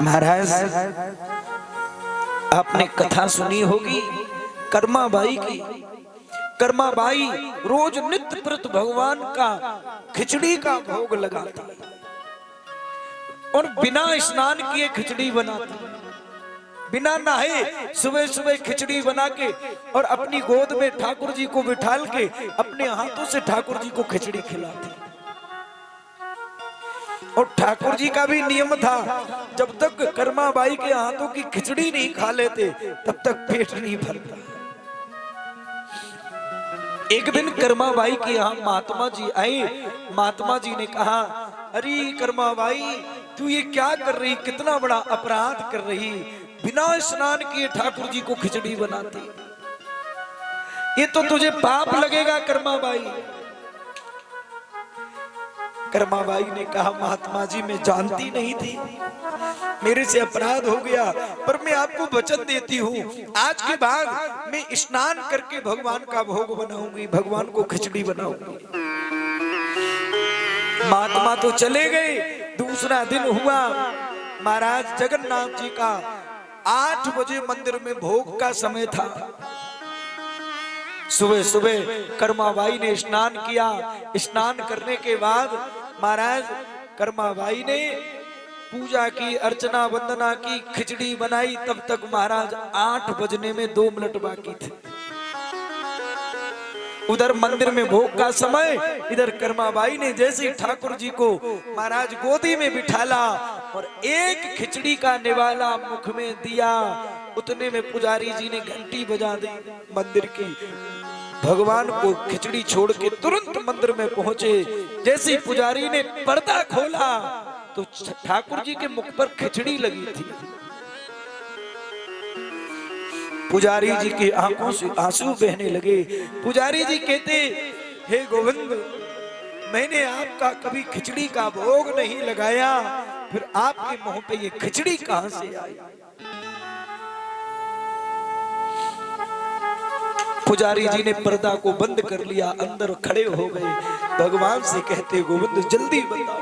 महाराज आपने कथा सुनी होगी कर्माबाई की। कर्माबाई रोज नित्य प्रत भगवान का खिचड़ी का भोग लगाती और बिना स्नान किए खिचड़ी बनाती, बिना नहाए सुबह सुबह खिचड़ी बना के और अपनी गोद में ठाकुर जी को बिठाल के अपने हाथों से ठाकुर जी को खिचड़ी खिलाती। और ठाकुर जी का भी नियम था, जब तक कर्माबाई के हाथों की खिचड़ी नहीं खा लेते तब तक पेट नहीं भरता। एक दिन कर्माबाई के यहाँ महात्मा जी आए। महात्मा जी ने कहा, अरे कर्माबाई तू ये क्या कर रही, कितना बड़ा अपराध कर रही, बिना स्नान किए ठाकुर जी को खिचड़ी बनाती, ये तो तुझे पाप लगेगा कर्माबाई। कर्माबाई ने कहा, महात्मा जी मैं जानती नहीं थी, मेरे से अपराध हो गया, पर मैं आपको वचन देती हूँ आज के बाद मैं स्नान करके भगवान का भोग बनाऊंगी, भगवान को खिचड़ी बनाऊंगी। महात्मा तो चले गए। दूसरा दिन हुआ, महाराज जगन्नाथ जी का 8 बजे मंदिर में भोग का समय था। सुबह सुबह कर्माबाई ने स्नान किया। स्नान करने के बाद महाराज कर्माबाई ने पूजा की, अर्चना वंदना की, खिचड़ी बनाई। तब तक महाराज 8 बजने में 2 मिनट बाकी थे। उधर मंदिर में भोग का समय, इधर कर्माबाई ने जैसे ठाकुर जी को महाराज गोदी में बिठाला और एक खिचड़ी का निवाला मुख में दिया, उतने में पुजारी जी ने घंटी बजा दी मंदिर की। भगवान को खिचड़ी छोड़ के तुरंत मंदिर में पहुंचे। जैसे पुजारी ने पर्दा खोला तो ठाकुर जी के मुख पर खिचड़ी लगी थी। पुजारी जी की आंखों से आंसू बहने लगे। पुजारी जी कहते, हे गोविंद मैंने आपका कभी खिचड़ी का भोग नहीं लगाया, फिर आपके मुंह पे ये खिचड़ी कहां से आई। पुजारी जी ने पर्दा को बंद कर लिया, अंदर खड़े हो गए। भगवान से कहते, गोविंद जल्दी बताओ,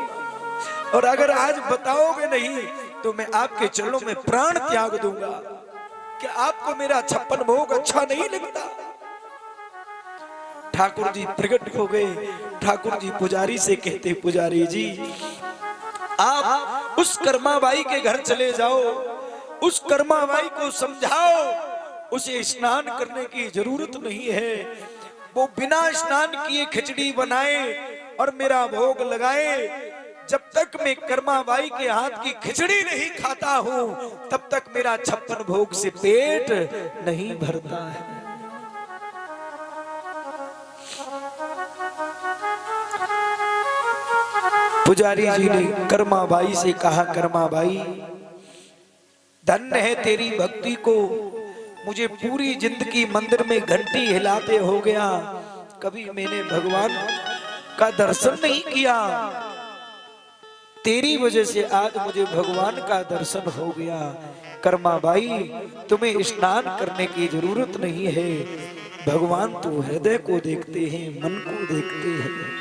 और अगर आज बताओगे नहीं तो मैं आपके चरणों में प्राण त्याग दूंगा। कि आपको मेरा 56 भोग अच्छा नहीं लगता। ठाकुर जी प्रकट हो गए। ठाकुर जी पुजारी से कहते, पुजारी जी आप उस कर्माबाई के घर चले जाओ, उस कर्माबाई को समझाओ उसे स्नान करने की जरूरत नहीं है, वो बिना स्नान किए खिचड़ी बनाए और मेरा भोग लगाए। जब तक मैं कर्माबाई के हाथ की खिचड़ी नहीं खाता हूं तब तक मेरा 56 भोग से पेट नहीं भरता है। पुजारी जी ने कर्माबाई से कहा, कर्माबाई धन्य है तेरी भक्ति को, मुझे पूरी जिंदगी मंदिर में घंटी हिलाते हो गया, कभी मैंने भगवान का दर्शन नहीं किया, तेरी वजह से आज मुझे भगवान का दर्शन हो गया। कर्माबाई तुम्हें स्नान करने की जरूरत नहीं है, भगवान तो हृदय को देखते हैं, मन को देखते हैं।